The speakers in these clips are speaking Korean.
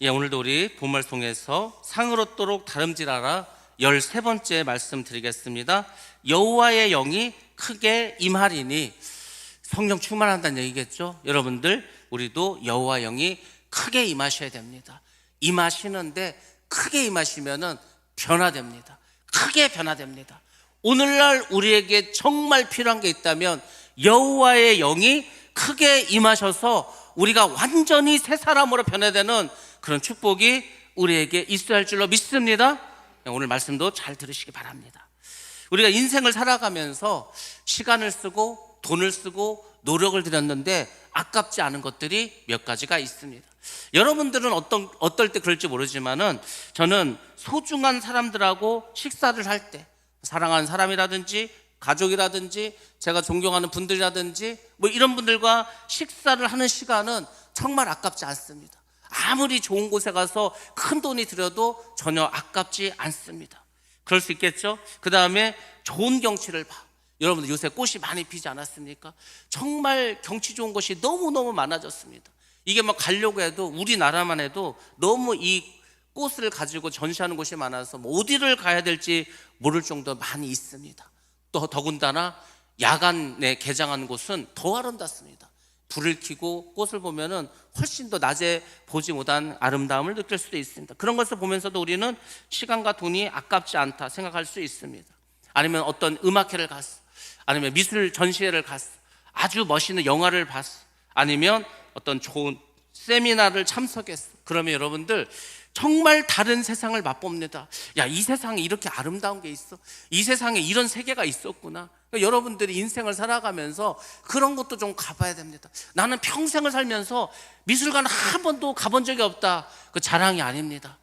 오늘도 우리 본말송에서 상을 얻도록 다름질하라 13번째 말씀 드리겠습니다. 여호와의 영이 크게 임하리니, 성령 충만한다는 얘기겠죠. 여러분들, 우리도 여호와의 영이 크게 임하셔야 됩니다. 임하시는데 크게 임하시면은 변화됩니다. 크게 변화됩니다. 오늘날 우리에게 정말 필요한 게 있다면 여호와의 영이 크게 임하셔서 우리가 완전히 새 사람으로 변화되는 그런 축복이 우리에게 있어야 할 줄로 믿습니다. 오늘 말씀도 잘 들으시기 바랍니다. 우리가 인생을 살아가면서 시간을 쓰고 돈을 쓰고 노력을 들였는데 아깝지 않은 것들이 몇 가지가 있습니다. 여러분들은 어떨 때 그럴지 모르지만은, 저는 소중한 사람들하고 식사를 할 때, 사랑하는 사람이라든지 가족이라든지 제가 존경하는 분들이라든지 이런 분들과 식사를 하는 시간은 정말 아깝지 않습니다. 아무리 좋은 곳에 가서 큰 돈이 들여도 전혀 아깝지 않습니다. 그럴 수 있겠죠. 그 다음에 좋은 경치를 봐. 여러분들 요새 꽃이 많이 피지 않았습니까? 정말 경치 좋은 곳이 너무너무 많아졌습니다. 이게 가려고 해도, 우리나라만 해도 너무 이 꽃을 가지고 전시하는 곳이 많아서 어디를 가야 될지 모를 정도로 많이 있습니다. 또 더군다나 야간에 개장하는 곳은 더 아름답습니다. 불을 켜고 꽃을 보면은 훨씬 더 낮에 보지 못한 아름다움을 느낄 수도 있습니다. 그런 것을 보면서도 우리는 시간과 돈이 아깝지 않다 생각할 수 있습니다. 아니면 어떤 음악회를 갔어, 아니면 미술 전시회를 갔어, 아주 멋있는 영화를 봤어, 아니면 어떤 좋은 세미나를 참석했어. 그러면 여러분들 정말 다른 세상을 맛봅니다. 야, 이 세상에 이렇게 아름다운 게 있어? 이 세상에 이런 세계가 있었구나. 그러니까 여러분들이 인생을 살아가면서 그런 것도 좀 가봐야 됩니다. 나는 평생을 살면서 미술관 한 번도 가본 적이 없다, 그 자랑이 아닙니다.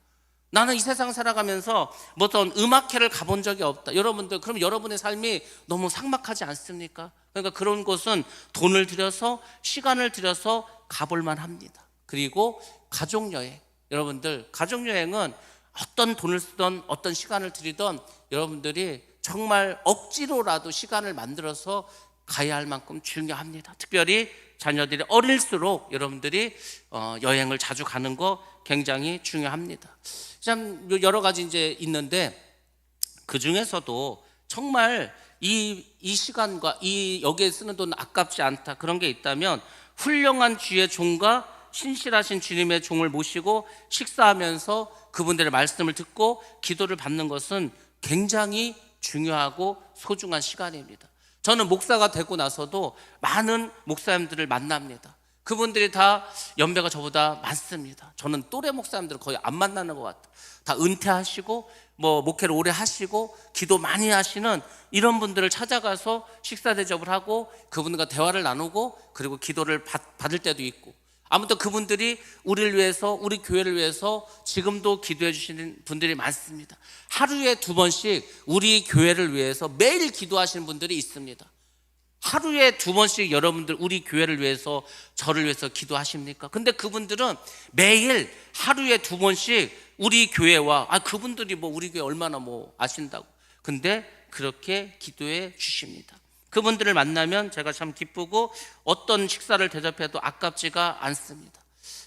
나는 이 세상 살아가면서 어떤 음악회를 가본 적이 없다. 여러분들, 그럼 여러분의 삶이 너무 삭막하지 않습니까? 그러니까 그런 곳은 돈을 들여서, 시간을 들여서 가볼만 합니다. 그리고 가족여행, 여러분들, 가족여행은 어떤 돈을 쓰던 어떤 시간을 들이던 여러분들이 정말 억지로라도 시간을 만들어서 가야 할 만큼 중요합니다. 특별히 자녀들이 어릴수록 여러분들이 여행을 자주 가는 거 굉장히 중요합니다. 참 여러 가지 이제 있는데, 그 중에서도 정말 이 시간과 여기에 쓰는 돈 아깝지 않다, 그런 게 있다면, 훌륭한 주의 종과 신실하신 주님의 종을 모시고 식사하면서 그분들의 말씀을 듣고 기도를 받는 것은 굉장히 중요하고 소중한 시간입니다. 저는 목사가 되고 나서도 많은 목사님들을 만납니다. 그분들이 다 연배가 저보다 많습니다. 저는 또래 목사님들을 거의 안 만나는 것 같아요. 다 은퇴하시고 목회를 오래 하시고 기도 많이 하시는 이런 분들을 찾아가서 식사 대접을 하고 그분들과 대화를 나누고, 그리고 기도를 받을 때도 있고, 아무튼 그분들이 우리를 위해서, 우리 교회를 위해서 지금도 기도해 주시는 분들이 많습니다. 하루에 2번씩 우리 교회를 위해서 매일 기도하시는 분들이 있습니다. 하루에 2번씩 여러분들 우리 교회를 위해서, 저를 위해서 기도하십니까? 근데 그분들은 매일 하루에 2번씩 우리 교회와, 그분들이 우리 교회 얼마나 아신다고, 근데 그렇게 기도해 주십니다. 그분들을 만나면 제가 참 기쁘고, 어떤 식사를 대접해도 아깝지가 않습니다.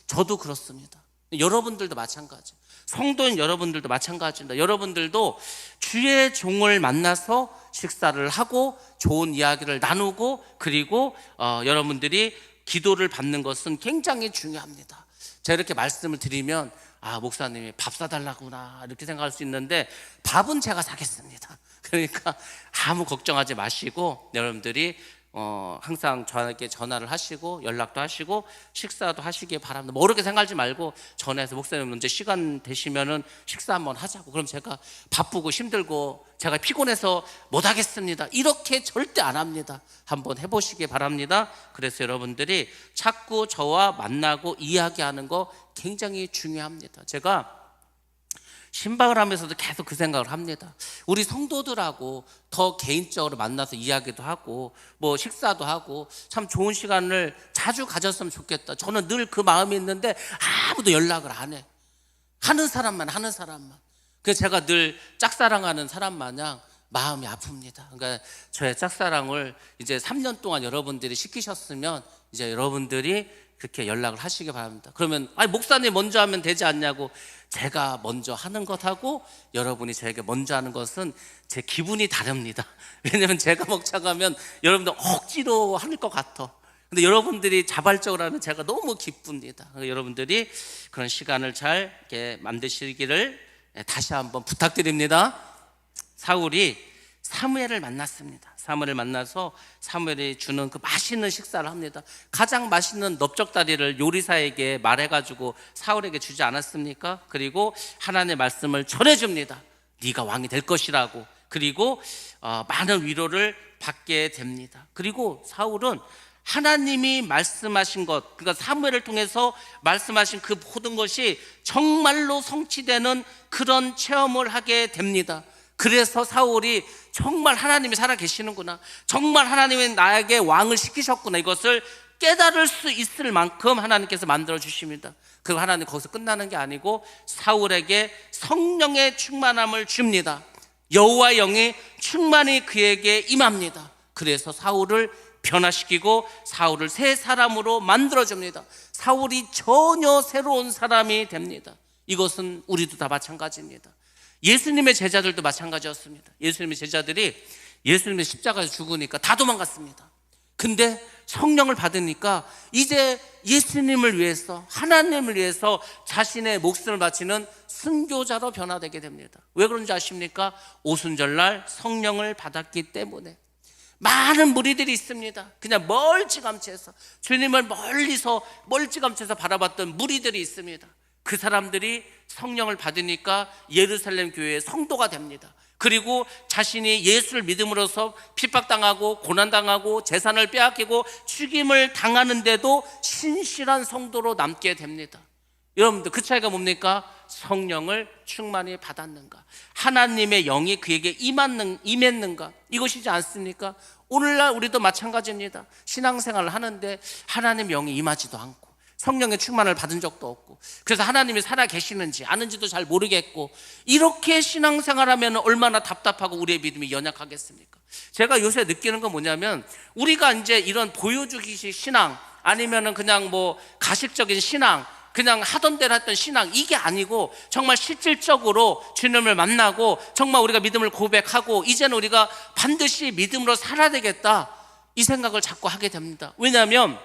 저도 그렇습니다. 여러분들도 마찬가지, 성도인 여러분들도 마찬가지입니다. 여러분들도 주의 종을 만나서 식사를 하고 좋은 이야기를 나누고, 그리고 여러분들이 기도를 받는 것은 굉장히 중요합니다. 제가 이렇게 말씀을 드리면, 목사님이 밥 사달라구나 이렇게 생각할 수 있는데, 밥은 제가 사겠습니다. 그러니까 아무 걱정하지 마시고, 여러분들이 항상 저에게 전화를 하시고 연락도 하시고 식사도 하시기 바랍니다. 이렇게 생각하지 말고 전화해서, 목사님 언제 시간 되시면은 식사 한번 하자고. 그럼 제가 바쁘고 힘들고 제가 피곤해서 못 하겠습니다, 이렇게 절대 안 합니다. 한번 해보시기 바랍니다. 그래서 여러분들이 자꾸 저와 만나고 이야기하는 거 굉장히 중요합니다. 제가 신방을 하면서도 계속 그 생각을 합니다. 우리 성도들하고 더 개인적으로 만나서 이야기도 하고 식사도 하고 참 좋은 시간을 자주 가졌으면 좋겠다. 저는 늘 그 마음이 있는데 아무도 연락을 안 해. 하는 사람만. 그래서 제가 늘 짝사랑하는 사람 마냥 마음이 아픕니다. 그러니까 저의 짝사랑을 이제 3년 동안 여러분들이 시키셨으면, 이제 여러분들이 그렇게 연락을 하시기 바랍니다. 그러면 아니 목사님 먼저 하면 되지 않냐고, 제가 먼저 하는 것하고 여러분이 저에게 먼저 하는 것은 제 기분이 다릅니다. 왜냐하면 제가 먹자가면 여러분들 억지로 할 것 같아. 근데 여러분들이 자발적으로 하면 제가 너무 기쁩니다. 여러분들이 그런 시간을 잘 이렇게 만드시기를 다시 한번 부탁드립니다. 사울이 사무엘을 만났습니다. 사무엘을 만나서 사무엘이 주는 그 맛있는 식사를 합니다. 가장 맛있는 넓적다리를 요리사에게 말해가지고 사울에게 주지 않았습니까? 그리고 하나님의 말씀을 전해줍니다. 네가 왕이 될 것이라고. 그리고 많은 위로를 받게 됩니다. 그리고 사울은 하나님이 말씀하신 것, 그러니까 사무엘을 통해서 말씀하신 그 모든 것이 정말로 성취되는 그런 체험을 하게 됩니다. 그래서 사울이 정말 하나님이 살아계시는구나, 정말 하나님이 나에게 왕을 시키셨구나, 이것을 깨달을 수 있을 만큼 하나님께서 만들어 주십니다. 그 하나님 거기서 끝나는 게 아니고 사울에게 성령의 충만함을 줍니다. 여호와의 영이 충만히 그에게 임합니다. 그래서 사울을 변화시키고 사울을 새 사람으로 만들어줍니다. 사울이 전혀 새로운 사람이 됩니다. 이것은 우리도 다 마찬가지입니다. 예수님의 제자들도 마찬가지였습니다. 예수님의 제자들이 예수님의 십자가에서 죽으니까 다 도망갔습니다. 근데 성령을 받으니까 이제 예수님을 위해서, 하나님을 위해서 자신의 목숨을 바치는 순교자로 변화되게 됩니다. 왜 그런지 아십니까? 오순절날 성령을 받았기 때문에. 많은 무리들이 있습니다. 그냥 멀찌감치해서 주님을 멀찌감치해서 바라봤던 무리들이 있습니다. 그 사람들이 성령을 받으니까 예루살렘 교회의 성도가 됩니다. 그리고 자신이 예수를 믿음으로써 핍박당하고 고난당하고 재산을 빼앗기고 죽임을 당하는데도 신실한 성도로 남게 됩니다. 여러분들, 그 차이가 뭡니까? 성령을 충만히 받았는가, 하나님의 영이 그에게 임했는가, 이것이지 않습니까? 오늘날 우리도 마찬가지입니다. 신앙생활을 하는데 하나님 영이 임하지도 않고 성령의 충만을 받은 적도 없고, 그래서 하나님이 살아계시는지 아는지도 잘 모르겠고, 이렇게 신앙생활하면 얼마나 답답하고 우리의 믿음이 연약하겠습니까? 제가 요새 느끼는 건 뭐냐면, 우리가 이제 이런 보여주기식 신앙, 아니면은 그냥 뭐 가식적인 신앙, 그냥 하던 대로 했던 신앙, 이게 아니고 정말 실질적으로 주님을 만나고 정말 우리가 믿음을 고백하고 이제는 우리가 반드시 믿음으로 살아야 되겠다, 이 생각을 자꾸 하게 됩니다. 왜냐하면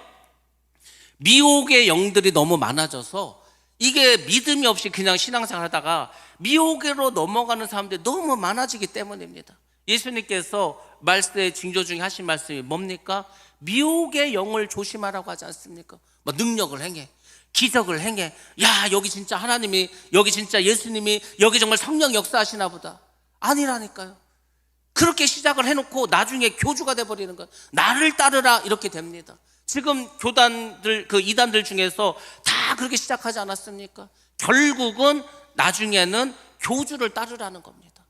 미혹의 영들이 너무 많아져서 이게 믿음이 없이 그냥 신앙생활 하다가 미혹으로 넘어가는 사람들이 너무 많아지기 때문입니다. 예수님께서 말씀의 징조 중에 하신 말씀이 뭡니까? 미혹의 영을 조심하라고 하지 않습니까? 뭐 능력을 행해, 기적을 행해, 야 여기 진짜 하나님이, 여기 진짜 예수님이, 여기 정말 성령 역사하시나 보다. 아니라니까요. 그렇게 시작을 해놓고 나중에 교주가 돼버리는 거예요. 나를 따르라, 이렇게 됩니다. 지금 교단들, 그 이단들 중에서 다 그렇게 시작하지 않았습니까? 결국은 나중에는 교주를 따르라는 겁니다.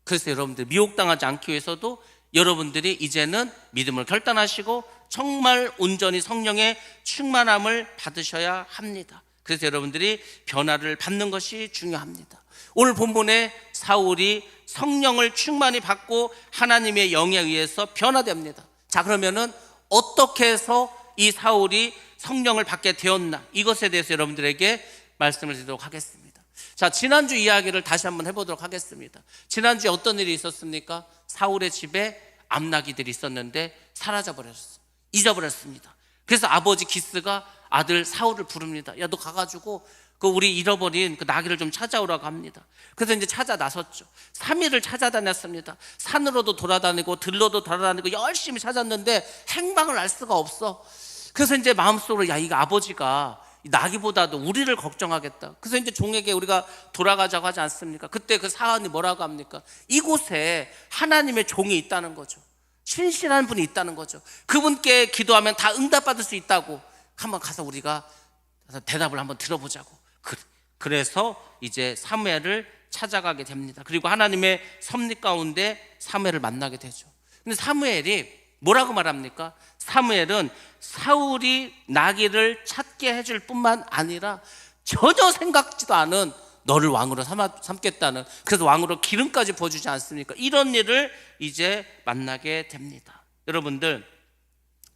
그래서 여러분들 미혹당하지 않기 위해서도 여러분들이 이제는 믿음을 결단하시고 정말 온전히 성령의 충만함을 받으셔야 합니다. 그래서 여러분들이 변화를 받는 것이 중요합니다. 오늘 본문에 사울이 성령을 충만히 받고 하나님의 영에 의해서 변화됩니다. 자, 그러면은 어떻게 해서 이 사울이 성령을 받게 되었나, 이것에 대해서 여러분들에게 말씀을 드리도록 하겠습니다. 자, 지난주 이야기를 다시 한번 해보도록 하겠습니다. 지난주에 어떤 일이 있었습니까? 사울의 집에 암나귀들이 있었는데 사라져버렸어, 잊어버렸습니다. 그래서 아버지 기스가 아들 사울을 부릅니다. 야, 너 가가지고 그 우리 잃어버린 그 나귀를 좀 찾아오라고 합니다. 그래서 이제 찾아 나섰죠. 3일을 찾아다녔습니다. 산으로도 돌아다니고 들로도 돌아다니고 열심히 찾았는데 행방을 알 수가 없어. 그래서 이제 마음속으로, 야, 이거 아버지가 나귀보다도 우리를 걱정하겠다. 그래서 이제 종에게 우리가 돌아가자고 하지 않습니까? 그때 그 사환이 뭐라고 합니까? 이곳에 하나님의 종이 있다는 거죠. 신실한 분이 있다는 거죠. 그분께 기도하면 다 응답받을 수 있다고. 한번 가서 우리가 대답을 한번 들어보자고. 그래서 이제 사무엘을 찾아가게 됩니다. 그리고 하나님의 섭리 가운데 사무엘을 만나게 되죠. 근데 사무엘이 뭐라고 말합니까? 사무엘은 사울이 나귀를 찾게 해줄 뿐만 아니라 전혀 생각지도 않은 너를 왕으로 삼겠다는, 그래서 왕으로 기름까지 부어주지 않습니까? 이런 일을 이제 만나게 됩니다. 여러분들,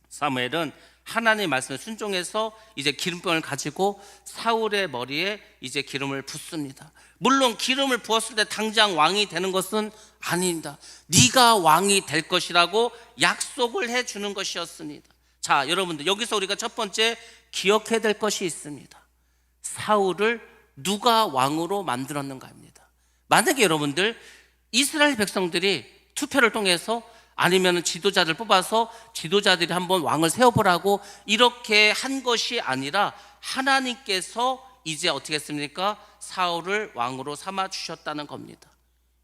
사무엘은 하나님의 말씀에 순종해서 이제 기름병을 가지고 사울의 머리에 이제 기름을 붓습니다. 물론 기름을 부었을 때 당장 왕이 되는 것은 아닙니다. 네가 왕이 될 것이라고 약속을 해주는 것이었습니다. 자, 여러분들, 여기서 우리가 첫 번째 기억해야 될 것이 있습니다. 사울을 누가 왕으로 만들었는가입니다. 만약에 여러분들 이스라엘 백성들이 투표를 통해서 아니면 지도자를 뽑아서 지도자들이 한번 왕을 세워보라고 이렇게 한 것이 아니라 하나님께서 이제 어떻게 했습니까? 사울을 왕으로 삼아 주셨다는 겁니다.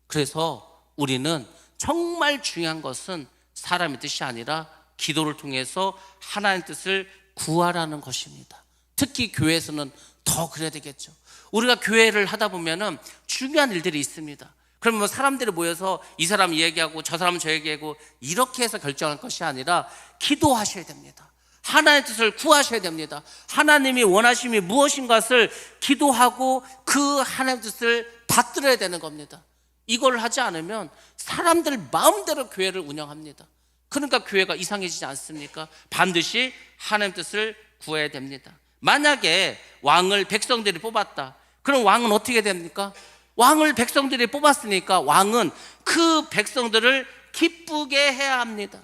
그래서 우리는 정말 중요한 것은 사람의 뜻이 아니라 기도를 통해서 하나님의 뜻을 구하라는 것입니다. 특히 교회에서는 더 그래야 되겠죠. 우리가 교회를 하다 보면은 중요한 일들이 있습니다. 그러면 사람들이 모여서 이 사람 얘기하고 저 사람은 저 얘기하고 이렇게 해서 결정할 것이 아니라 기도하셔야 됩니다. 하나님의 뜻을 구하셔야 됩니다. 하나님이 원하심이 무엇인 것을 기도하고 그 하나님의 뜻을 받들어야 되는 겁니다. 이걸 하지 않으면 사람들 마음대로 교회를 운영합니다. 그러니까 교회가 이상해지지 않습니까? 반드시 하나님의 뜻을 구해야 됩니다. 만약에 왕을 백성들이 뽑았다. 그럼 왕은 어떻게 됩니까? 왕을 백성들이 뽑았으니까 왕은 그 백성들을 기쁘게 해야 합니다.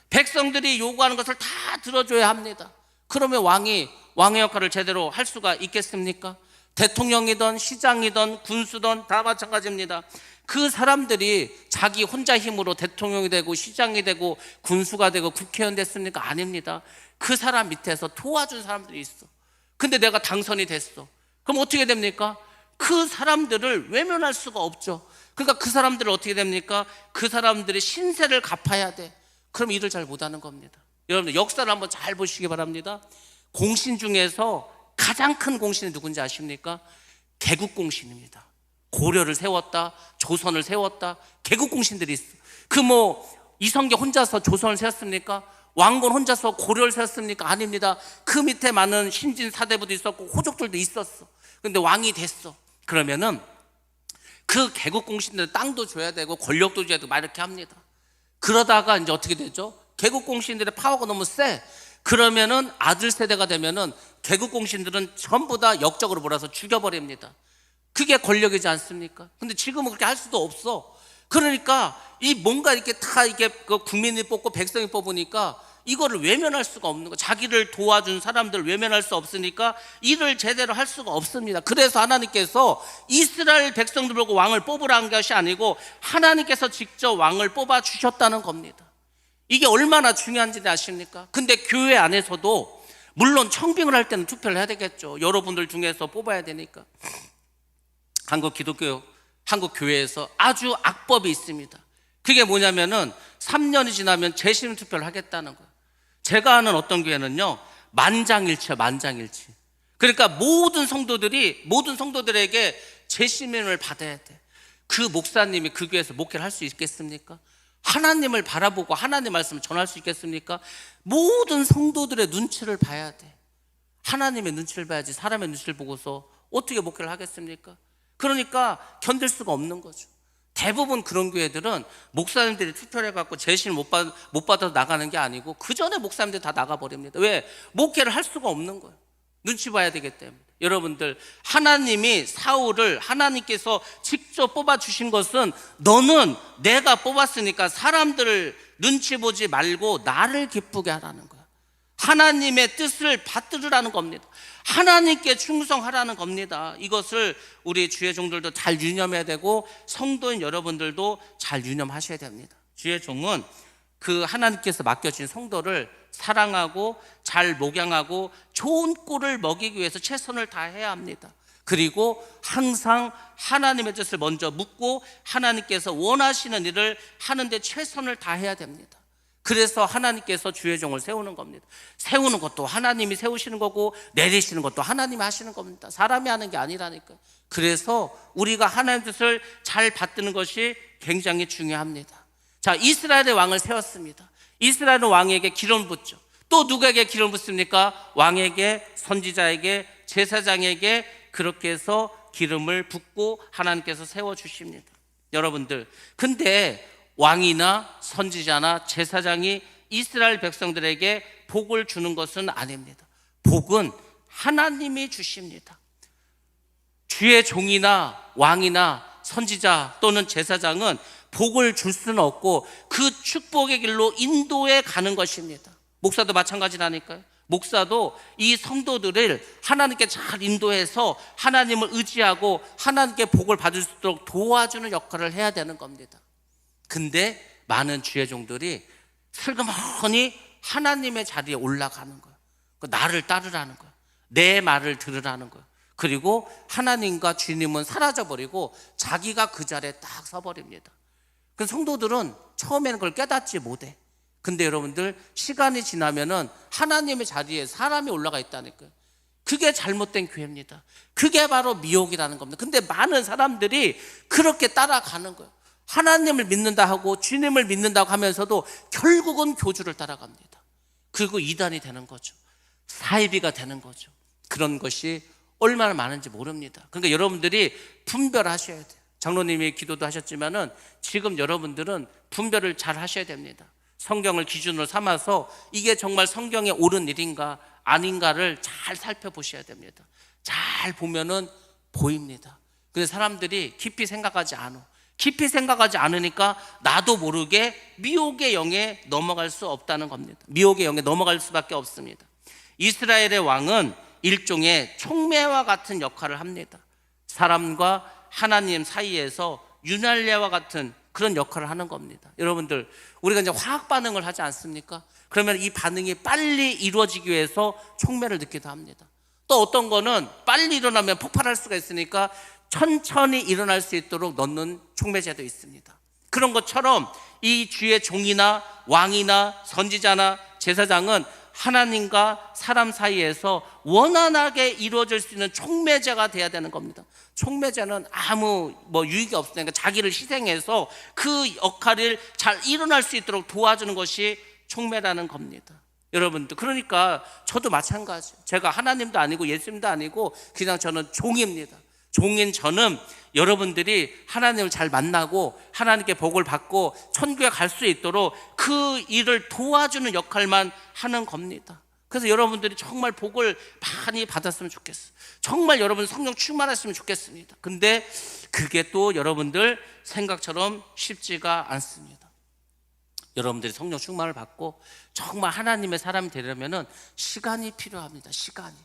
백성들이 요구하는 것을 다 들어줘야 합니다. 그러면 왕의 역할을 제대로 할 수가 있겠습니까? 대통령이든 시장이든 군수든 다 마찬가지입니다. 그 사람들이 자기 혼자 힘으로 대통령이 되고 시장이 되고 군수가 되고 국회의원 됐습니까? 아닙니다. 그 사람 밑에서 도와준 사람들이 있어. 근데 내가 당선이 됐어. 그럼 어떻게 됩니까? 그 사람들을 외면할 수가 없죠. 그러니까 그 사람들을 어떻게 됩니까? 그 사람들의 신세를 갚아야 돼. 그럼 일을 잘 못하는 겁니다. 여러분들 역사를 한번 잘 보시기 바랍니다. 공신 중에서 가장 큰 공신이 누군지 아십니까? 개국공신입니다. 고려를 세웠다, 조선을 세웠다, 개국공신들이 있어. 이성계 혼자서 조선을 세웠습니까? 왕건 혼자서 고려를 세웠습니까? 아닙니다. 그 밑에 많은 신진 사대부도 있었고 호족들도 있었어. 근데 왕이 됐어. 그러면은 그 개국공신들 땅도 줘야 되고 권력도 줘야 되고 막 이렇게 합니다. 그러다가 이제 어떻게 되죠? 개국공신들의 파워가 너무 세. 그러면은 아들 세대가 되면은 개국공신들은 전부 다 역적으로 몰아서 죽여버립니다. 그게 권력이지 않습니까? 근데 지금은 그렇게 할 수도 없어. 그러니까 뭔가 이렇게 다 이게 국민이 뽑고 백성이 뽑으니까 이거를 외면할 수가 없는 거. 자기를 도와준 사람들을 외면할 수 없으니까 일을 제대로 할 수가 없습니다. 그래서 하나님께서 이스라엘 백성들 보고 왕을 뽑으라는 것이 아니고 하나님께서 직접 왕을 뽑아 주셨다는 겁니다. 이게 얼마나 중요한지 아십니까? 근데 교회 안에서도 물론 청빙을 할 때는 투표를 해야 되겠죠. 여러분들 중에서 뽑아야 되니까. 한국 교회에서 아주 악법이 있습니다. 그게 뭐냐면은 3년이 지나면 재심 투표를 하겠다는 거예요. 제가 아는 어떤 교회는요, 만장일치야, 만장일치. 그러니까 모든 성도들에게 재심임을 받아야 돼. 그 목사님이 그 교회에서 목회를 할 수 있겠습니까? 하나님을 바라보고 하나님 말씀을 전할 수 있겠습니까? 모든 성도들의 눈치를 봐야 돼. 하나님의 눈치를 봐야지 사람의 눈치를 보고서 어떻게 목회를 하겠습니까? 그러니까 견딜 수가 없는 거죠. 대부분 그런 교회들은 목사님들이 투표를 해갖고 재심을 못 받아서 나가는 게 아니고 그 전에 목사님들이 다 나가버립니다. 왜? 목회를 할 수가 없는 거예요. 눈치 봐야 되기 때문에. 여러분들, 하나님이 사울을 하나님께서 직접 뽑아주신 것은 너는 내가 뽑았으니까 사람들을 눈치 보지 말고 나를 기쁘게 하라는 거야. 하나님의 뜻을 받들으라는 겁니다. 하나님께 충성하라는 겁니다. 이것을 우리 주의 종들도 잘 유념해야 되고 성도인 여러분들도 잘 유념하셔야 됩니다. 주의 종은 그 하나님께서 맡겨진 성도를 사랑하고 잘 목양하고 좋은 꼴을 먹이기 위해서 최선을 다해야 합니다. 그리고 항상 하나님의 뜻을 먼저 묻고 하나님께서 원하시는 일을 하는데 최선을 다해야 됩니다. 그래서 하나님께서 주의 종을 세우는 겁니다. 세우는 것도 하나님이 세우시는 거고 내리시는 것도 하나님이 하시는 겁니다. 사람이 하는 게 아니라니까요. 그래서 우리가 하나님의 뜻을 잘 받드는 것이 굉장히 중요합니다. 자, 이스라엘의 왕을 세웠습니다. 이스라엘은 왕에게 기름 붓죠. 또 누구에게 기름 붓습니까? 왕에게, 선지자에게, 제사장에게 그렇게 해서 기름을 붓고 하나님께서 세워주십니다. 여러분들, 근데 왕이나 선지자나 제사장이 이스라엘 백성들에게 복을 주는 것은 아닙니다. 복은 하나님이 주십니다. 주의 종이나 왕이나 선지자 또는 제사장은 복을 줄 수는 없고 그 축복의 길로 인도해 가는 것입니다. 목사도 마찬가지라니까요. 목사도 이 성도들을 하나님께 잘 인도해서 하나님을 의지하고 하나님께 복을 받을 수 있도록 도와주는 역할을 해야 되는 겁니다. 근데 많은 주의 종들이 슬그머니 하나님의 자리에 올라가는 거예요. 나를 따르라는 거예요. 내 말을 들으라는 거예요. 그리고 하나님과 주님은 사라져버리고 자기가 그 자리에 딱 서버립니다. 그 성도들은 처음에는 그걸 깨닫지 못해. 근데 여러분들 시간이 지나면은 하나님의 자리에 사람이 올라가 있다니까요. 그게 잘못된 교회입니다. 그게 바로 미혹이라는 겁니다. 근데 많은 사람들이 그렇게 따라가는 거예요. 하나님을 믿는다 하고 주님을 믿는다고 하면서도 결국은 교주를 따라갑니다. 그리고 이단이 되는 거죠. 사이비가 되는 거죠. 그런 것이 얼마나 많은지 모릅니다. 그러니까 여러분들이 분별하셔야 돼요. 장로님이 기도도 하셨지만은 지금 여러분들은 분별을 잘 하셔야 됩니다. 성경을 기준으로 삼아서 이게 정말 성경에 옳은 일인가 아닌가를 잘 살펴보셔야 됩니다. 잘 보면은 보입니다. 근데 사람들이 깊이 생각하지 않아. 깊이 생각하지 않으니까 나도 모르게 미혹의 영에 넘어갈 수 없다는 겁니다. 미혹의 영에 넘어갈 수밖에 없습니다. 이스라엘의 왕은 일종의 촉매와 같은 역할을 합니다. 사람과 하나님 사이에서 유날레와 같은 그런 역할을 하는 겁니다. 여러분들, 우리가 이제 화학 반응을 하지 않습니까? 그러면 이 반응이 빨리 이루어지기 위해서 촉매를 넣기도 합니다. 또 어떤 거는 빨리 일어나면 폭발할 수가 있으니까 천천히 일어날 수 있도록 넣는 촉매제도 있습니다. 그런 것처럼 이 주의 종이나 왕이나 선지자나 제사장은 하나님과 사람 사이에서 원활하게 이루어질 수 있는 촉매제가 돼야 되는 겁니다. 촉매제는 아무 유익이 없으니까 자기를 희생해서 그 역할을 잘 일어날 수 있도록 도와주는 것이 촉매라는 겁니다. 여러분들, 그러니까 저도 마찬가지. 제가 하나님도 아니고 예수님도 아니고 그냥 저는 종입니다. 종인 저는 여러분들이 하나님을 잘 만나고 하나님께 복을 받고 천국에 갈 수 있도록 그 일을 도와주는 역할만 하는 겁니다. 그래서 여러분들이 정말 복을 많이 받았으면 좋겠어요. 정말 여러분 성령 충만했으면 좋겠습니다. 근데 그게 또 여러분들 생각처럼 쉽지가 않습니다. 여러분들이 성령 충만을 받고 정말 하나님의 사람이 되려면 시간이 필요합니다. 시간이.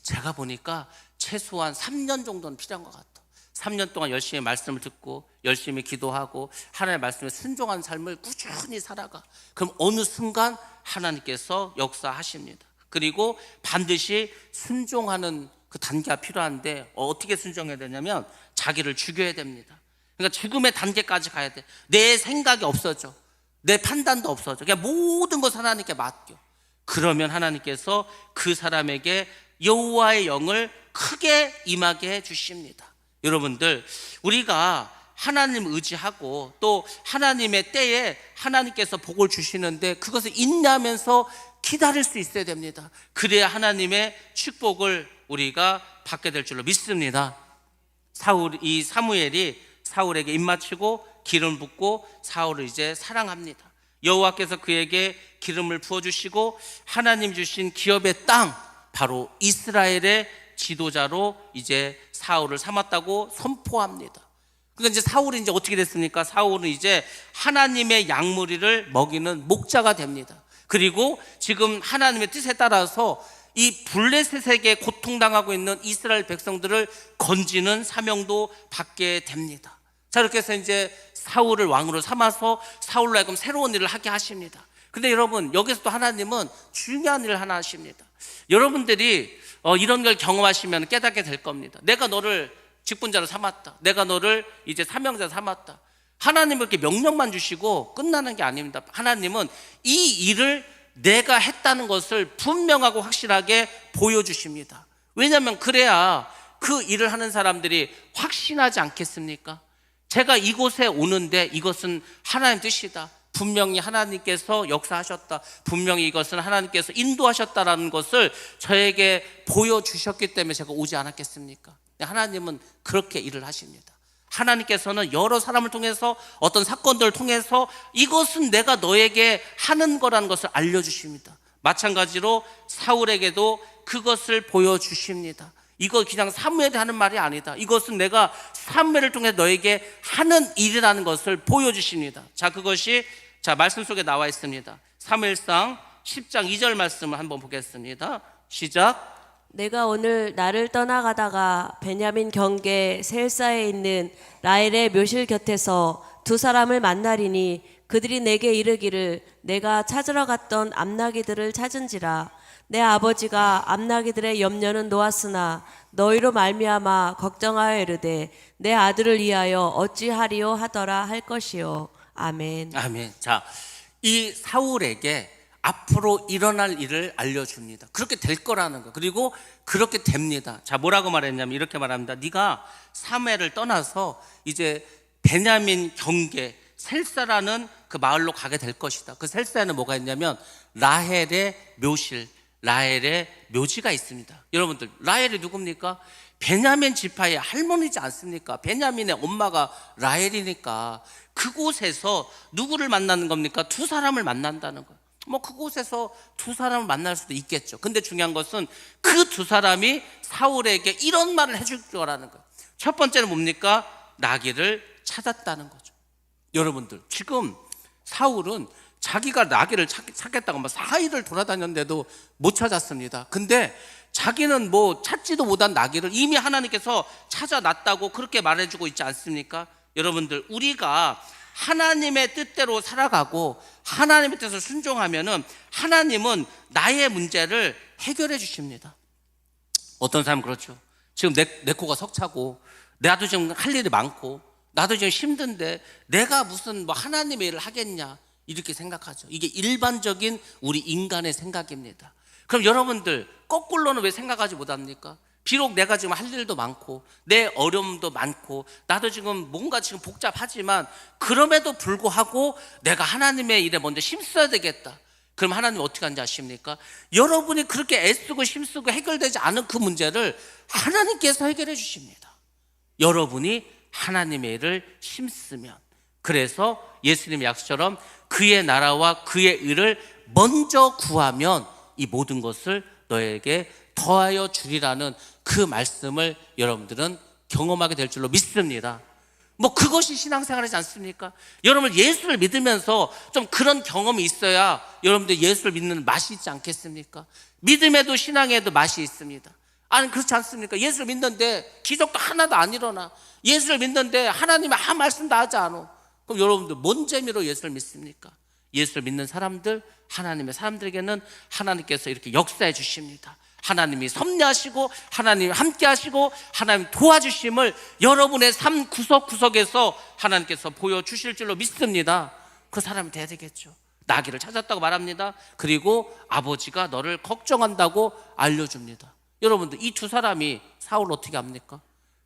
제가 보니까 최소한 3년 정도는 필요한 것 같아요. 3년 동안 열심히 말씀을 듣고 열심히 기도하고 하나님의 말씀에 순종한 삶을 꾸준히 살아가. 그럼 어느 순간 하나님께서 역사하십니다. 그리고 반드시 순종하는 그 단계가 필요한데 어떻게 순종해야 되냐면 자기를 죽여야 됩니다. 그러니까 죽음의 단계까지 가야 돼. 내 생각이 없어져. 내 판단도 없어져. 그냥 모든 것을 하나님께 맡겨. 그러면 하나님께서 그 사람에게 여호와의 영을 크게 임하게 해 주십니다. 여러분들, 우리가 하나님 의지하고 또 하나님의 때에 하나님께서 복을 주시는데 그것을 인내하면서 기다릴 수 있어야 됩니다. 그래야 하나님의 축복을 우리가 받게 될 줄로 믿습니다. 이 사무엘이 사울에게 입맞추고 기름 붓고 사울을 이제 사랑합니다. 여호와께서 그에게 기름을 부어주시고 하나님 주신 기업의 땅, 바로 이스라엘의 지도자로 이제 사울을 삼았다고 선포합니다. 그러니까 이제 사울이 이제 어떻게 됐습니까? 사울은 이제 하나님의 양무리를 먹이는 목자가 됩니다. 그리고 지금 하나님의 뜻에 따라서 이 블레셋에게 고통당하고 있는 이스라엘 백성들을 건지는 사명도 받게 됩니다. 자, 이렇게 해서 이제 사울을 왕으로 삼아서 사울로 하여금 새로운 일을 하게 하십니다. 근데 여러분, 여기서 또 하나님은 중요한 일을 하나 하십니다. 여러분들이 이런 걸 경험하시면 깨닫게 될 겁니다. 내가 너를 직분자로 삼았다. 내가 너를 이제 사명자로 삼았다. 하나님은 이렇게 명령만 주시고 끝나는 게 아닙니다. 하나님은 이 일을 내가 했다는 것을 분명하고 확실하게 보여주십니다. 왜냐하면 그래야 그 일을 하는 사람들이 확신하지 않겠습니까? 제가 이곳에 오는데 이것은 하나님 뜻이다. 분명히 하나님께서 역사하셨다. 분명히 이것은 하나님께서 인도하셨다라는 것을 저에게 보여주셨기 때문에 제가 오지 않았겠습니까? 하나님은 그렇게 일을 하십니다. 하나님께서는 여러 사람을 통해서 어떤 사건들을 통해서 이것은 내가 너에게 하는 거라는 것을 알려주십니다. 마찬가지로 사울에게도 그것을 보여주십니다. 이거 그냥 사무엘이 하는 말이 아니다. 이것은 내가 사무엘을 통해 너에게 하는 일이라는 것을 보여주십니다. 자, 그것이 말씀 속에 나와 있습니다. 사무엘상 10장 2절 말씀을 한번 보겠습니다. 시작. 내가 오늘 나를 떠나가다가 베냐민 경계 셀사에 있는 라헬의 묘실 곁에서 두 사람을 만나리니 그들이 내게 이르기를 내가 찾으러 갔던 암나기들을 찾은지라. 내 아버지가 암나기들의 염려는 놓았으나 너희로 말미암아 걱정하여 이르되 내 아들을 위하여 어찌하리요 하더라 할 것이요. 아멘. 아멘. 자, 이 사울에게 앞으로 일어날 일을 알려줍니다. 그렇게 될 거라는 거. 그리고 그렇게 됩니다. 자, 뭐라고 말했냐면 이렇게 말합니다. 네가 사무엘을 떠나서 이제 베냐민 경계 셀사라는 그 마을로 가게 될 것이다. 그 셀사에는 뭐가 있냐면 라헬의 묘실, 라헬의 묘지가 있습니다. 여러분들, 라헬이 누굽니까? 베냐민 지파의 할머니지 않습니까? 베냐민의 엄마가 라헬이니까 그곳에서 누구를 만나는 겁니까? 두 사람을 만난다는 거예요. 뭐 그곳에서 두 사람을 만날 수도 있겠죠. 근데 중요한 것은 그 두 사람이 사울에게 이런 말을 해줄 거라는 거예요. 첫 번째는 뭡니까? 나귀를 찾았다는 거죠. 여러분들, 지금 사울은 자기가 나귀를 찾겠다고 막 4일을 돌아다녔는데도 못 찾았습니다. 근데 자기는 뭐 찾지도 못한 나귀를 이미 하나님께서 찾아놨다고 그렇게 말해주고 있지 않습니까? 여러분들, 우리가 하나님의 뜻대로 살아가고 하나님의 뜻을 순종하면은 하나님은 나의 문제를 해결해 주십니다. 어떤 사람은 그렇죠. 지금 내 코가 석차고 나도 지금 할 일이 많고 나도 지금 힘든데 내가 무슨 뭐 하나님의 일을 하겠냐 이렇게 생각하죠. 이게 일반적인 우리 인간의 생각입니다. 그럼 여러분들 거꾸로는 왜 생각하지 못합니까? 비록 내가 지금 할 일도 많고 내 어려움도 많고 나도 지금 뭔가 지금 복잡하지만 그럼에도 불구하고 내가 하나님의 일에 먼저 힘써야 되겠다. 그럼 하나님 어떻게 하는지 아십니까? 여러분이 그렇게 애쓰고 힘쓰고 해결되지 않은 그 문제를 하나님께서 해결해 주십니다. 여러분이 하나님의 일을 힘쓰면. 그래서 예수님의 약속처럼 그의 나라와 그의 의를 먼저 구하면 이 모든 것을 너에게 더하여 주리라는 그 말씀을 여러분들은 경험하게 될 줄로 믿습니다. 뭐 그것이 신앙생활이지 않습니까? 여러분, 예수를 믿으면서 좀 그런 경험이 있어야 여러분들 예수를 믿는 맛이 있지 않겠습니까? 믿음에도 신앙에도 맛이 있습니다. 아니, 그렇지 않습니까? 예수를 믿는데 기적도 하나도 안 일어나. 예수를 믿는데 하나님의 한 말씀도 하지 않아. 그럼 여러분들 뭔 재미로 예수를 믿습니까? 예수를 믿는 사람들, 하나님의 사람들에게는 하나님께서 이렇게 역사해 주십니다. 하나님이 섭리하시고 하나님이 함께 하시고 하나님 도와주심을 여러분의 삶 구석구석에서 하나님께서 보여주실 줄로 믿습니다. 그 사람이 돼야 되겠죠. 나귀를 찾았다고 말합니다. 그리고 아버지가 너를 걱정한다고 알려줍니다. 여러분들, 이 두 사람이 사울을 어떻게 합니까?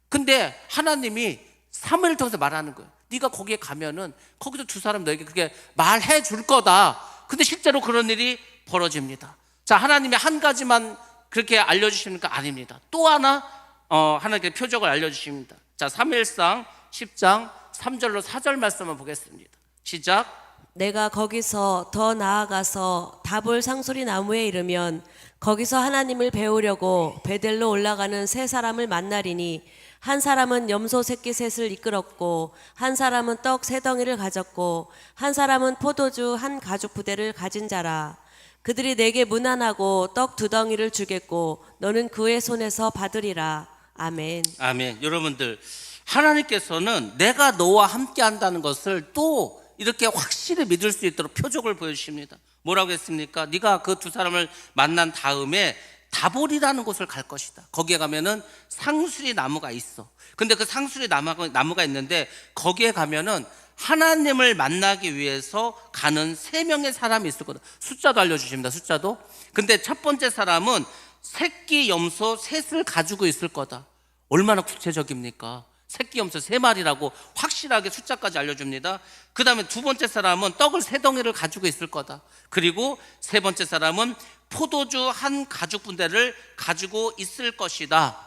근데 하나님이 사무엘을 통해서 말하는 거예요. 네가 거기에 가면은 거기서 두 사람 너에게 그렇게 말해 줄 거다. 근데 실제로 그런 일이 벌어집니다. 자, 하나님이 한 가지만 그렇게 알려주십니까? 아닙니다. 또 하나 하나님께 표적을 알려주십니다. 자, 사무엘상 10장 3절로 4절 말씀을 보겠습니다. 시작. 내가 거기서 더 나아가서 다볼 상소리 나무에 이르면 거기서 하나님을 배우려고 베델로 올라가는 세 사람을 만나리니 한 사람은 염소 새끼 셋을 이끌었고 한 사람은 떡 세 덩이를 가졌고 한 사람은 포도주 한 가죽 부대를 가진 자라. 그들이 내게 문안하고 떡 두 덩이를 주겠고 너는 그의 손에서 받으리라. 아멘. 아멘. 여러분들, 하나님께서는 내가 너와 함께 한다는 것을 또 이렇게 확실히 믿을 수 있도록 표적을 보여주십니다. 뭐라고 했습니까? 네가 그 두 사람을 만난 다음에 다볼이라는 곳을 갈 것이다. 거기에 가면은 상수리 나무가 있어. 근데 그 상수리 나무가 있는데 거기에 가면은 하나님을 만나기 위해서 가는 3명의 사람이 있을 거다. 숫자도 알려주십니다. 숫자도. 근데 첫 번째 사람은 새끼 염소 셋을 가지고 있을 거다. 얼마나 구체적입니까? 새끼 염소 3마리라고 확실하게 숫자까지 알려줍니다. 그 다음에 두 번째 사람은 떡을 3덩이를 가지고 있을 거다. 그리고 세 번째 사람은 포도주 한 가죽 분대를 가지고 있을 것이다.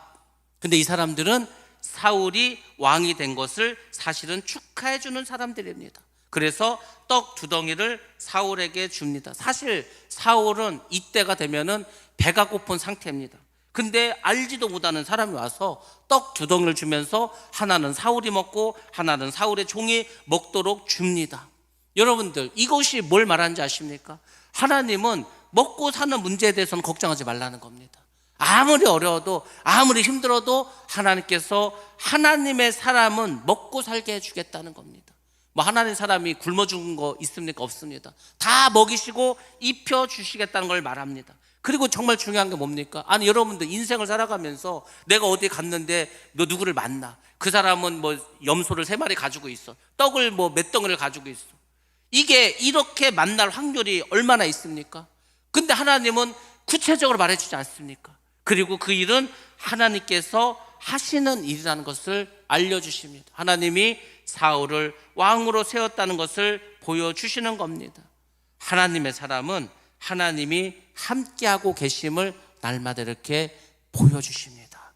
근데 이 사람들은 사울이 왕이 된 것을 사실은 축하해 주는 사람들입니다. 그래서 떡 2덩이를 사울에게 줍니다. 사실 사울은 이때가 되면은 배가 고픈 상태입니다. 근데 알지도 못하는 사람이 와서 떡 2덩이를 주면서 하나는 사울이 먹고 하나는 사울의 종이 먹도록 줍니다. 여러분들, 이것이 뭘 말하는지 아십니까? 하나님은 먹고 사는 문제에 대해서는 걱정하지 말라는 겁니다. 아무리 어려워도 아무리 힘들어도 하나님께서 하나님의 사람은 먹고 살게 해주겠다는 겁니다. 뭐 하나님 사람이 굶어 죽은 거 있습니까? 없습니다. 다 먹이시고 입혀 주시겠다는 걸 말합니다. 그리고 정말 중요한 게 뭡니까? 아니, 여러분들 인생을 살아가면서 내가 어디 갔는데 너 누구를 만나, 그 사람은 뭐 염소를 3마리 가지고 있어, 떡을 뭐 몇 덩이를 가지고 있어. 이게 이렇게 만날 확률이 얼마나 있습니까? 근데 하나님은 구체적으로 말해주지 않습니까? 그리고 그 일은 하나님께서 하시는 일이라는 것을 알려주십니다. 하나님이 사울을 왕으로 세웠다는 것을 보여주시는 겁니다. 하나님의 사람은 하나님이 함께하고 계심을 날마다 이렇게 보여주십니다.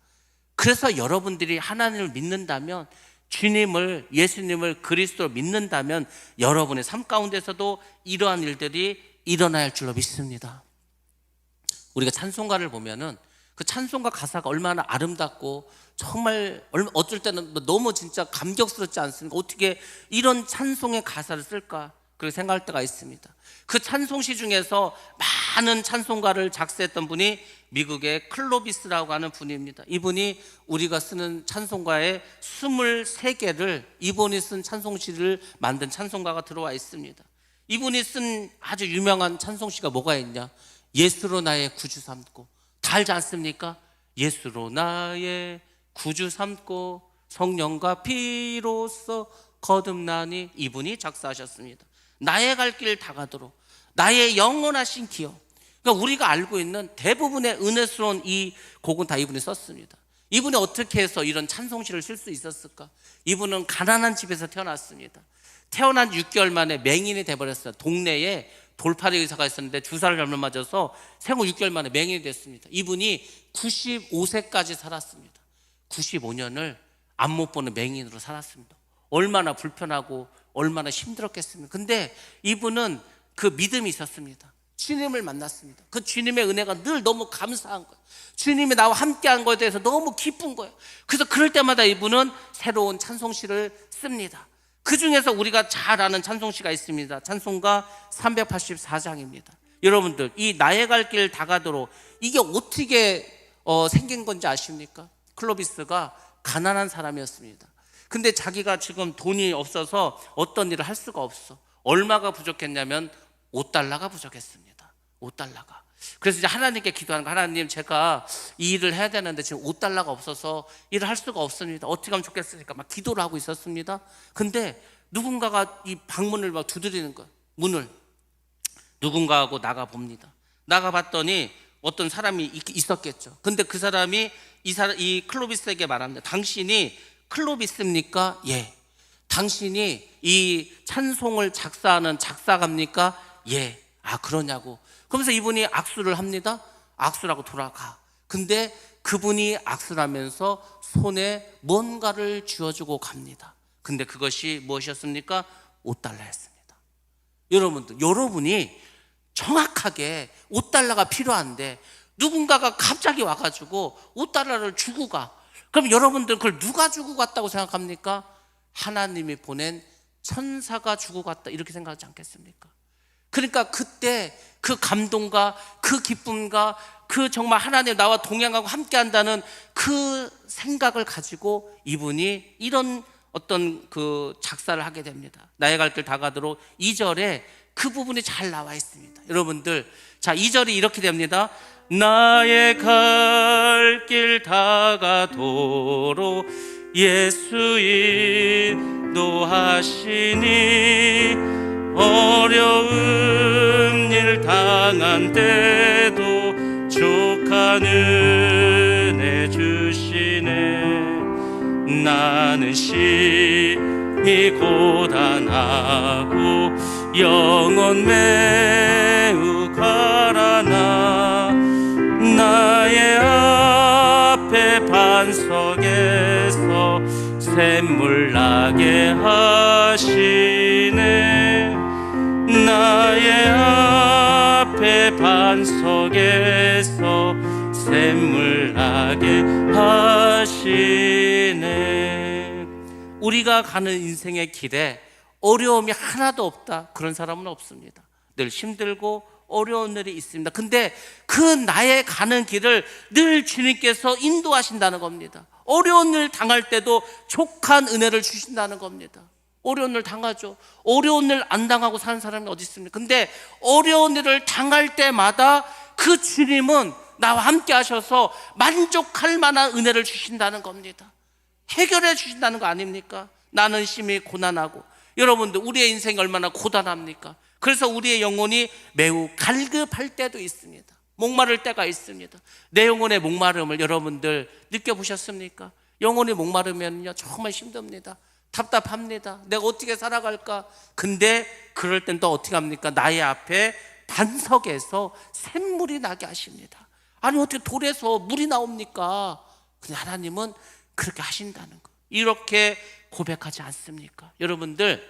그래서 여러분들이 하나님을 믿는다면, 주님을, 예수님을 그리스도로 믿는다면 여러분의 삶 가운데서도 이러한 일들이 일어나야 할 줄로 믿습니다. 우리가 찬송가를 보면은 그 찬송가 가사가 얼마나 아름답고 정말 어쩔 때는 너무 진짜 감격스럽지 않습니까? 어떻게 이런 찬송의 가사를 쓸까? 그렇게 생각할 때가 있습니다. 그 찬송시 중에서 많은 찬송가를 작사했던 분이 미국의 클로비스라고 하는 분입니다. 이분이 우리가 쓰는 찬송가의 23개를 이분이 쓴 찬송시를 만든 찬송가가 들어와 있습니다. 이분이 쓴 아주 유명한 찬송시가 뭐가 있냐? 예수로 나의 구주 삼고, 다 알지 않습니까? 예수로 나의 구주 삼고 성령과 피로써 거듭나니, 이분이 작사하셨습니다. 나의 갈 길 다 가도록, 나의 영원하신 기억. 그러니까 우리가 알고 있는 대부분의 은혜스러운 이 곡은 다 이분이 썼습니다. 이분이 어떻게 해서 이런 찬송시를 쓸 수 있었을까? 이분은 가난한 집에서 태어났습니다. 태어난 6개월 만에 맹인이 돼버렸어요. 동네에 돌팔이 의사가 있었는데 주사를 잘못 맞아서 생후 6개월 만에 맹인이 됐습니다. 이분이 95세까지 살았습니다. 95년을 앞 못 보는 맹인으로 살았습니다. 얼마나 불편하고 얼마나 힘들었겠습니까? 근데 이분은 그 믿음이 있었습니다. 주님을 만났습니다. 그 주님의 은혜가 늘 너무 감사한 거예요. 주님이 나와 함께한 것에 대해서 너무 기쁜 거예요. 그래서 그럴 때마다 이분은 새로운 찬송시를 씁니다. 그 중에서 우리가 잘 아는 찬송시가 있습니다. 찬송가 384장입니다. 여러분들, 이 나의 갈 길 다 가도록, 이게 어떻게 생긴 건지 아십니까? 클로비스가 가난한 사람이었습니다. 근데 자기가 지금 돈이 없어서 어떤 일을 할 수가 없어. 얼마가 부족했냐면 $5가 부족했습니다. $5. 그래서 이제 하나님께 기도하는 거, 하나님, 제가 이 일을 해야 되는데 지금 $5가 없어서 일을 할 수가 없습니다. 어떻게 하면 좋겠습니까? 막 기도를 하고 있었습니다. 근데 누군가가 이 방문을 막 두드리는 거예요. 문을. 누군가 하고 나가 봅니다. 나가 봤더니 어떤 사람이 있었겠죠. 근데 그 사람이 이 클로비스에게 말합니다. 당신이 클로비스입니까? 예. 당신이 이 찬송을 작사하는 작사가입니까? 예. 아, 그러냐고. 그러면서 이분이 악수를 합니다. 악수를 하고 돌아가. 근데 그분이 악수를 하면서 손에 뭔가를 쥐어주고 갑니다. 근데 그것이 무엇이었습니까? $5였습니다. 여러분들, 여러분이 정확하게 $5가 필요한데 누군가가 갑자기 와가지고 $5를 주고 가. 그럼 여러분들 그걸 누가 주고 갔다고 생각합니까? 하나님이 보낸 천사가 주고 갔다, 이렇게 생각하지 않겠습니까? 그러니까 그때 그 감동과 그 기쁨과 그 정말 하나님 나와 동행하고 함께 한다는 그 생각을 가지고 이분이 이런 어떤 그 작사를 하게 됩니다. 나의 갈 길 다 가도록 2절에 그 부분이 잘 나와 있습니다. 여러분들, 자, 2절이 이렇게 됩니다. 나의 갈 길 다 가도록 예수 인도하시니, 어려운 일 당한 때도 족한 은혜 주시네. 나는 심히 고단하고 영혼 매우 가라나, 나의 앞에 반석에서 샘물 나게 하시네. 나의 앞에 반석에서 샘물 나게 하시네. 우리가 가는 인생의 길에 어려움이 하나도 없다, 그런 사람은 없습니다. 늘 힘들고 어려운 일이 있습니다. 근데 그 나의 가는 길을 늘 주님께서 인도하신다는 겁니다. 어려운 일 당할 때도 족한 은혜를 주신다는 겁니다. 어려운 일 당하죠. 어려운 일 안 당하고 사는 사람이 어디 있습니까? 근데 어려운 일을 당할 때마다 그 주님은 나와 함께 하셔서 만족할 만한 은혜를 주신다는 겁니다. 해결해 주신다는 거 아닙니까? 나는 심히 고난하고. 여러분들, 우리의 인생이 얼마나 고단합니까? 그래서 우리의 영혼이 매우 갈급할 때도 있습니다. 목마를 때가 있습니다. 내 영혼의 목마름을 여러분들 느껴보셨습니까? 영혼이 목마르면요 정말 힘듭니다. 답답합니다. 내가 어떻게 살아갈까? 근데 그럴 땐 또 어떻게 합니까? 나의 앞에 반석에서 샘물이 나게 하십니다. 아니 어떻게 돌에서 물이 나옵니까? 근데 하나님은 그렇게 하신다는 거. 이렇게 고백하지 않습니까? 여러분들,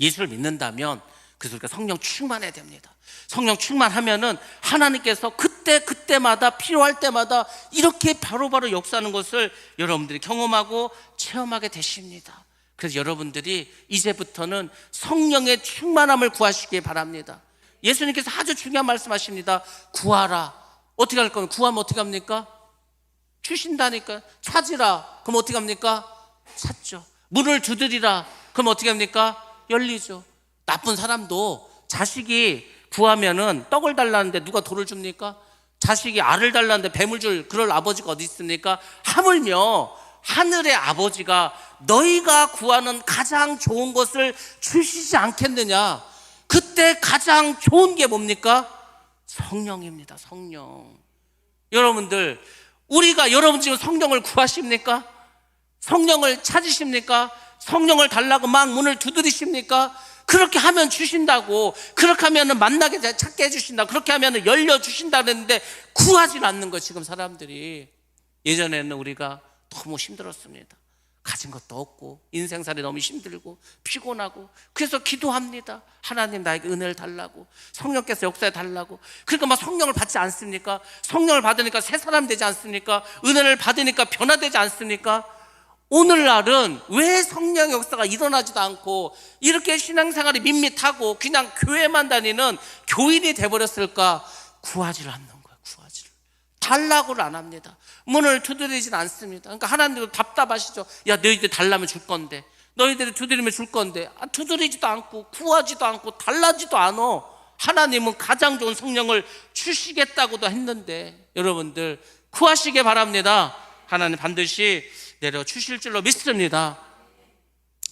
예수를 믿는다면 그래서 우리가 성령 충만해야 됩니다. 성령 충만하면은 하나님께서 그때마다 필요할 때마다 이렇게 바로바로 역사하는 것을 여러분들이 경험하고 체험하게 되십니다. 그래서 여러분들이 이제부터는 성령의 충만함을 구하시기 바랍니다. 예수님께서 아주 중요한 말씀하십니다. 구하라. 어떻게 할 거면 구하면 어떻게 합니까? 주신다니까. 찾으라. 그럼 어떻게 합니까? 찾죠. 문을 두드리라. 그럼 어떻게 합니까? 열리죠. 나쁜 사람도 자식이 구하면은 떡을 달라는데 누가 돌을 줍니까? 자식이 알을 달라는데 뱀을 줄 그럴 아버지가 어디 있습니까? 하물며 하늘의 아버지가 너희가 구하는 가장 좋은 것을 주시지 않겠느냐? 그때 가장 좋은 게 뭡니까? 성령입니다. 성령. 여러분들, 여러분 지금 성령을 구하십니까? 성령을 찾으십니까? 성령을 달라고 막 문을 두드리십니까? 그렇게 하면 주신다고, 그렇게 하면 만나게 찾게 해주신다고, 그렇게 하면 열려주신다고 그랬는데 구하지 않는 거. 지금 사람들이. 예전에는 우리가 너무 힘들었습니다. 가진 것도 없고 인생살이 너무 힘들고 피곤하고, 그래서 기도합니다. 하나님 나에게 은혜를 달라고, 성령께서 역사해 달라고. 그러니까 막 성령을 받지 않습니까? 성령을 받으니까 새 사람 되지 않습니까? 은혜를 받으니까 변화되지 않습니까? 오늘날은 왜 성령 역사가 일어나지도 않고 이렇게 신앙생활이 밋밋하고 그냥 교회만 다니는 교인이 돼버렸을까? 구하지를 않는 거야. 구하지를. 달라고를 안 합니다. 문을 두드리진 않습니다. 그러니까 하나님도 답답하시죠. 야, 너희들 달라면 줄 건데, 너희들이 두드리면 줄 건데. 두드리지도 않고 구하지도 않고 달라지도 않아. 하나님은 가장 좋은 성령을 주시겠다고도 했는데, 여러분들 구하시기 바랍니다. 하나님 반드시 내려주실 줄로 믿습니다.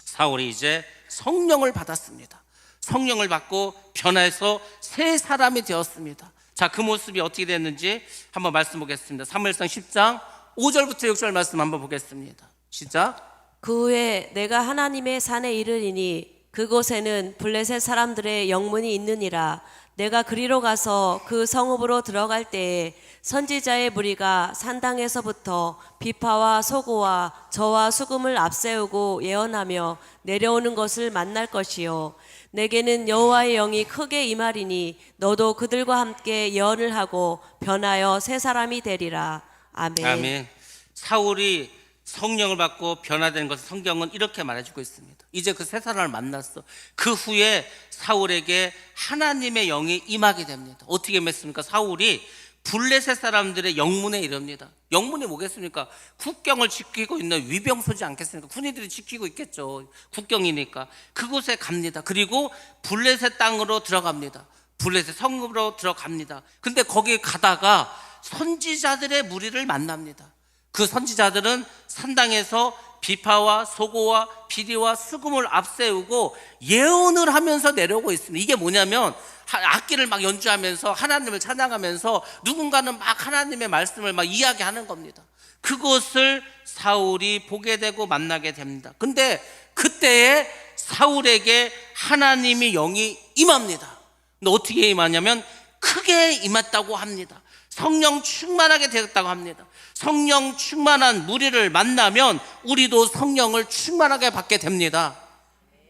사울이 이제 성령을 받았습니다. 성령을 받고 변화해서 새 사람이 되었습니다. 자, 그 모습이 어떻게 됐는지 한번 말씀 보겠습니다. 사무엘상 10장 5절부터 6절 말씀 한번 보겠습니다. 시작. 그 후에 내가 하나님의 산에 이르리니 그곳에는 블레셋 사람들의 영문이 있느니라. 내가 그리로 가서 그 성읍으로 들어갈 때에 선지자의 무리가 산당에서부터 비파와 소고와 저와 수금을 앞세우고 예언하며 내려오는 것을 만날 것이요, 내게는 여호와의 영이 크게 임하리니 너도 그들과 함께 예언을 하고 변하여 새 사람이 되리라. 아멘. 아멘. 사울이 성령을 받고 변화된 것을 성경은 이렇게 말해주고 있습니다. 이제 그 새 사람을 만났어. 그 후에 사울에게 하나님의 영이 임하게 됩니다. 어떻게 임했습니까? 사울이 블레셋 사람들의 영문에 이릅니다. 영문이 뭐겠습니까? 국경을 지키고 있는 위병소지 않겠습니까? 군인들이 지키고 있겠죠. 국경이니까. 그곳에 갑니다. 그리고 블레셋 땅으로 들어갑니다. 블레셋 성읍으로 들어갑니다. 근데 거기 가다가 선지자들의 무리를 만납니다. 그 선지자들은 산당에서 비파와 소고와 비리와 수금을 앞세우고 예언을 하면서 내려오고 있습니다. 이게 뭐냐면 악기를 막 연주하면서 하나님을 찬양하면서 누군가는 막 하나님의 말씀을 막 이야기하는 겁니다. 그것을 사울이 보게 되고 만나게 됩니다. 근데 그때에 사울에게 하나님의 영이 임합니다. 근데 어떻게 임하냐면 크게 임했다고 합니다. 성령 충만하게 되었다고 합니다. 성령 충만한 무리를 만나면 우리도 성령을 충만하게 받게 됩니다.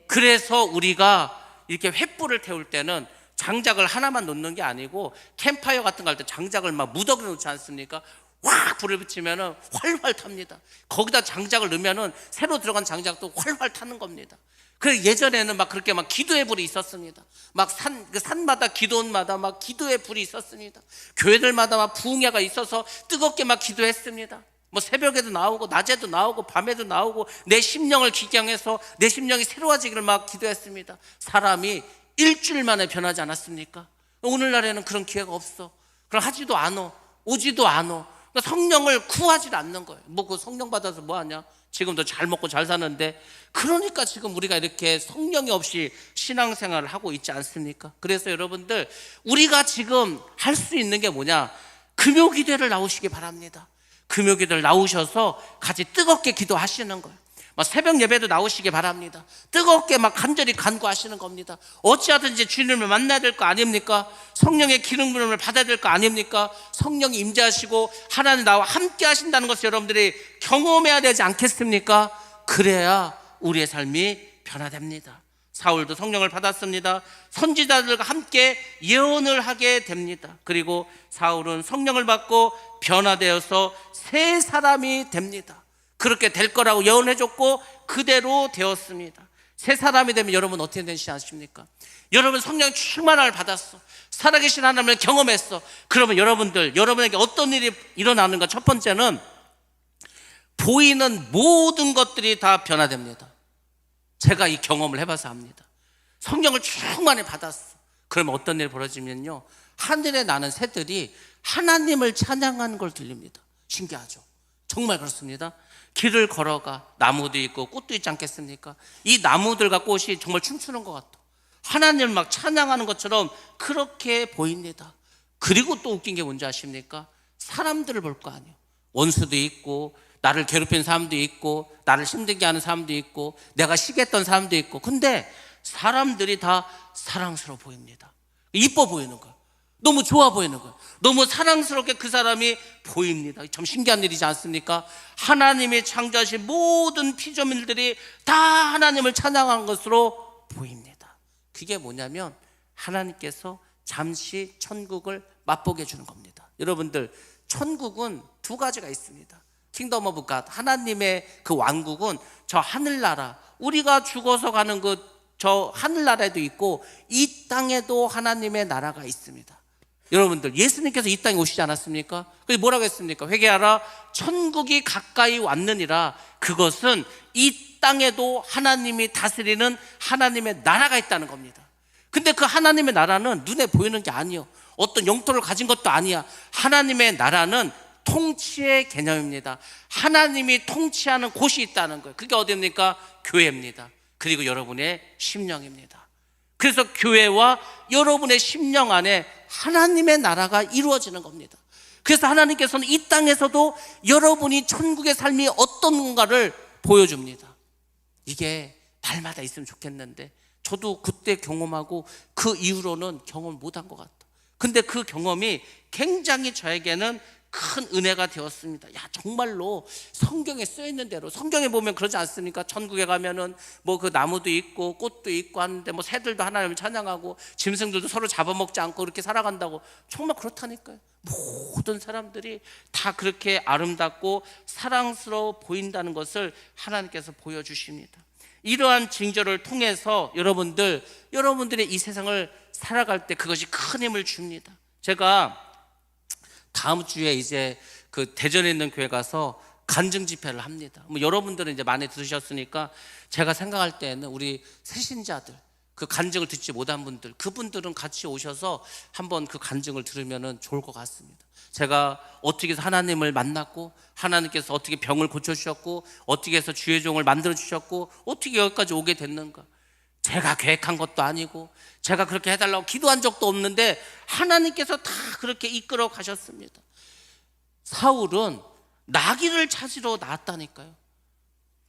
그래서 우리가 이렇게 횃불을 태울 때는 장작을 하나만 놓는 게 아니고 캠파이어 같은 거 할 때 장작을 막 무더기에 놓지 않습니까? 확 불을 붙이면은 활활 탑니다. 거기다 장작을 넣으면은 새로 들어간 장작도 활활 타는 겁니다. 그래서 예전에는 막 그렇게 막 기도의 불이 있었습니다. 막 산마다 기도원마다 막 기도의 불이 있었습니다. 교회들마다 막 부흥회가 있어서 뜨겁게 막 기도했습니다. 뭐 새벽에도 나오고 낮에도 나오고 밤에도 나오고 내 심령을 기경해서 내 심령이 새로워지기를 막 기도했습니다. 사람이 일주일 만에 변하지 않았습니까? 오늘날에는 그런 기회가 없어. 그럼 하지도 않어. 오지도 않어. 그러니까 성령을 구하지 않는 거예요. 뭐 그 성령 받아서 뭐 하냐? 지금도 잘 먹고 잘 사는데. 그러니까 지금 우리가 이렇게 성령이 없이 신앙생활을 하고 있지 않습니까? 그래서 여러분들 우리가 지금 할 수 있는 게 뭐냐? 금요기도를 나오시기 바랍니다. 금요기도를 나오셔서 같이 뜨겁게 기도하시는 거예요. 막 새벽 예배도 나오시기 바랍니다. 뜨겁게 막 간절히 간구하시는 겁니다. 어찌하든지 주님을 만나야 될 거 아닙니까? 성령의 기름 부음을 받아야 될 거 아닙니까? 성령이 임재하시고 하나님 나와 함께 하신다는 것을 여러분들이 경험해야 되지 않겠습니까? 그래야 우리의 삶이 변화됩니다. 사울도 성령을 받았습니다. 선지자들과 함께 예언을 하게 됩니다. 그리고 사울은 성령을 받고 변화되어서 새 사람이 됩니다. 그렇게 될 거라고 예언해줬고 그대로 되었습니다. 새 사람이 되면 여러분 어떻게 되시지 않습니까? 여러분 성령 충만함을 받았어. 살아계신 하나님을 경험했어. 그러면 여러분에게 어떤 일이 일어나는가? 첫 번째는 보이는 모든 것들이 다 변화됩니다. 제가 이 경험을 해봐서 압니다. 성령을 충만히 받았어. 그러면 어떤 일이 벌어지면요, 하늘에 나는 새들이 하나님을 찬양하는 걸 들립니다. 신기하죠? 정말 그렇습니다. 길을 걸어가 나무도 있고 꽃도 있지 않겠습니까? 이 나무들과 꽃이 정말 춤추는 것 같아. 하나님을 막 찬양하는 것처럼 그렇게 보입니다. 그리고 또 웃긴 게 뭔지 아십니까? 사람들을 볼 거 아니에요. 원수도 있고 나를 괴롭히는 사람도 있고 나를 힘들게 하는 사람도 있고 내가 시기했던 사람도 있고, 근데 사람들이 다 사랑스러워 보입니다. 이뻐 보이는 거예요. 너무 좋아 보이는 거예요. 너무 사랑스럽게 그 사람이 보입니다. 참 신기한 일이지 않습니까? 하나님이 창조하신 모든 피조물들이 다 하나님을 찬양하는 것으로 보입니다. 그게 뭐냐면 하나님께서 잠시 천국을 맛보게 해주는 겁니다. 여러분들, 천국은 두 가지가 있습니다. 킹덤 오브 갓, 하나님의 그 왕국은 저 하늘나라, 우리가 죽어서 가는 저 하늘나라에도 있고 이 땅에도 하나님의 나라가 있습니다. 여러분들, 예수님께서 이 땅에 오시지 않았습니까? 그래서 뭐라고 했습니까? 회개하라, 천국이 가까이 왔느니라. 그것은 이 땅에도 하나님이 다스리는 하나님의 나라가 있다는 겁니다. 근데 그 하나님의 나라는 눈에 보이는 게 아니에요. 어떤 영토를 가진 것도 아니야. 하나님의 나라는 통치의 개념입니다. 하나님이 통치하는 곳이 있다는 거예요. 그게 어디입니까? 교회입니다. 그리고 여러분의 심령입니다. 그래서 교회와 여러분의 심령 안에 하나님의 나라가 이루어지는 겁니다. 그래서 하나님께서는 이 땅에서도 여러분이 천국의 삶이 어떤 건가를 보여줍니다. 이게 날마다 있으면 좋겠는데 저도 그때 경험하고 그 이후로는 경험을 못한 것 같아요. 근데 그 경험이 굉장히 저에게는 큰 은혜가 되었습니다. 야, 정말로 성경에 쓰여있는 대로, 성경에 보면 그러지 않습니까? 천국에 가면은 뭐 그 나무도 있고 꽃도 있고 하는데 뭐 새들도 하나님을 찬양하고 짐승들도 서로 잡아먹지 않고 그렇게 살아간다고. 정말 그렇다니까요. 모든 사람들이 다 그렇게 아름답고 사랑스러워 보인다는 것을 하나님께서 보여주십니다. 이러한 징조를 통해서 여러분들의 이 세상을 살아갈 때 그것이 큰 힘을 줍니다. 제가 다음 주에 이제 그 대전에 있는 교회 가서 간증 집회를 합니다. 뭐 여러분들은 이제 많이 들으셨으니까 제가 생각할 때는 우리 새신자들, 그 간증을 듣지 못한 분들, 그분들은 같이 오셔서 한번 그 간증을 들으면 좋을 것 같습니다. 제가 어떻게 해서 하나님을 만났고, 하나님께서 어떻게 병을 고쳐주셨고, 어떻게 해서 주의 종을 만들어주셨고, 어떻게 여기까지 오게 됐는가. 제가 계획한 것도 아니고 제가 그렇게 해달라고 기도한 적도 없는데 하나님께서 다 그렇게 이끌어 가셨습니다. 사울은 나귀를 찾으러 나왔다니까요.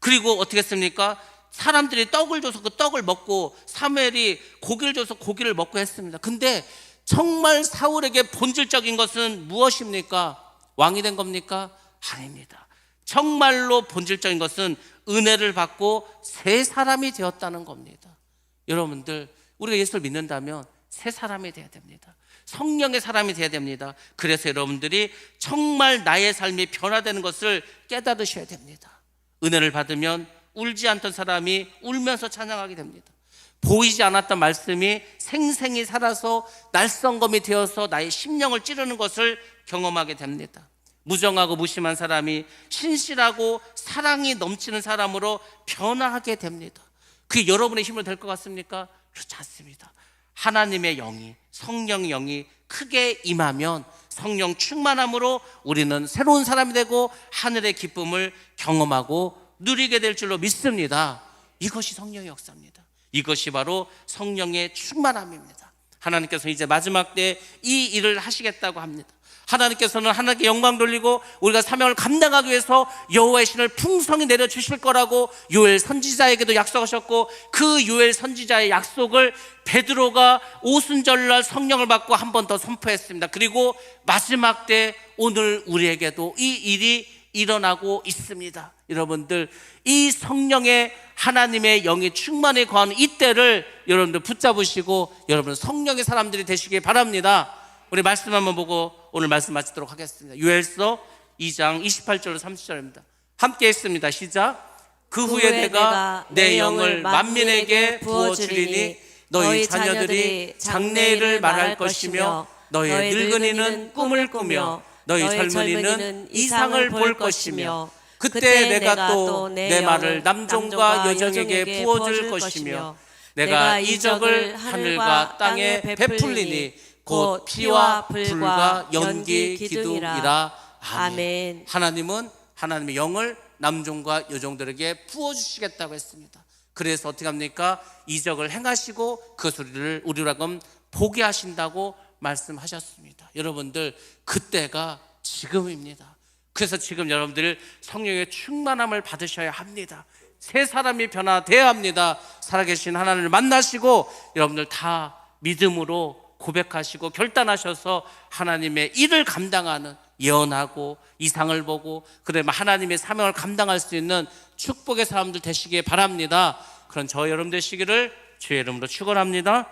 그리고 어떻게 했습니까? 사람들이 떡을 줘서 그 떡을 먹고, 사무엘이 고기를 줘서 고기를 먹고 했습니다. 근데 정말 사울에게 본질적인 것은 무엇입니까? 왕이 된 겁니까? 아닙니다. 정말로 본질적인 것은 은혜를 받고 새 사람이 되었다는 겁니다. 여러분들, 우리가 예수를 믿는다면 새 사람이 돼야 됩니다. 성령의 사람이 돼야 됩니다. 그래서 여러분들이 정말 나의 삶이 변화되는 것을 깨달으셔야 됩니다. 은혜를 받으면 울지 않던 사람이 울면서 찬양하게 됩니다. 보이지 않았던 말씀이 생생히 살아서 날성검이 되어서 나의 심령을 찌르는 것을 경험하게 됩니다. 무정하고 무심한 사람이 신실하고 사랑이 넘치는 사람으로 변화하게 됩니다. 그게 여러분의 힘으로 될 것 같습니까? 그렇지 않습니다. 하나님의 영이, 성령의 영이 크게 임하면 성령 충만함으로 우리는 새로운 사람이 되고 하늘의 기쁨을 경험하고 누리게 될 줄로 믿습니다. 이것이 성령의 역사입니다. 이것이 바로 성령의 충만함입니다. 하나님께서 이제 마지막 때 이 일을 하시겠다고 합니다. 하나님께서는 하나님께 영광 돌리고 우리가 사명을 감당하기 위해서 여호와의 신을 풍성히 내려주실 거라고 요엘 선지자에게도 약속하셨고, 그 요엘 선지자의 약속을 베드로가 오순절날 성령을 받고 한 번 더 선포했습니다. 그리고 마지막 때 오늘 우리에게도 이 일이 일어나고 있습니다. 여러분들, 이 성령의 하나님의 영이 충만히 거하는 이때를 여러분들 붙잡으시고 여러분 성령의 사람들이 되시기 바랍니다. 우리 말씀 한번 보고 오늘 말씀 마치도록 하겠습니다. 요엘서 2장 28절로 30절입니다. 함께 했습니다. 시작. 그 후에 내가 내 영을 만민에게 부어주리니 너희 자녀들이 장래일을 말할 것이며 너희 늙은이는 꿈을 꾸며 너희 젊은이는 이상을 볼 것이며 그때 내가 또 내 말을 남종과 여종에게 부어줄 것이며 내가 이적을 하늘과 땅에 베풀리니 곧 피와 불과 연기 기둥이라. 아멘. 하나님은 하나님의 영을 남종과 여종들에게 부어주시겠다고 했습니다. 그래서 어떻게 합니까? 이적을 행하시고 그 소리를 우리로 하여금 보게 하신다고 말씀하셨습니다. 여러분들, 그때가 지금입니다. 그래서 지금 여러분들 성령의 충만함을 받으셔야 합니다. 새 사람이 변화되어야 합니다. 살아계신 하나님을 만나시고 여러분들 다 믿음으로 고백하시고 결단하셔서 하나님의 일을 감당하는, 예언하고 이상을 보고 그다음에 하나님의 사명을 감당할 수 있는 축복의 사람들 되시기 바랍니다. 그런 저 여러분 되시기를 주의 이름으로 축원합니다.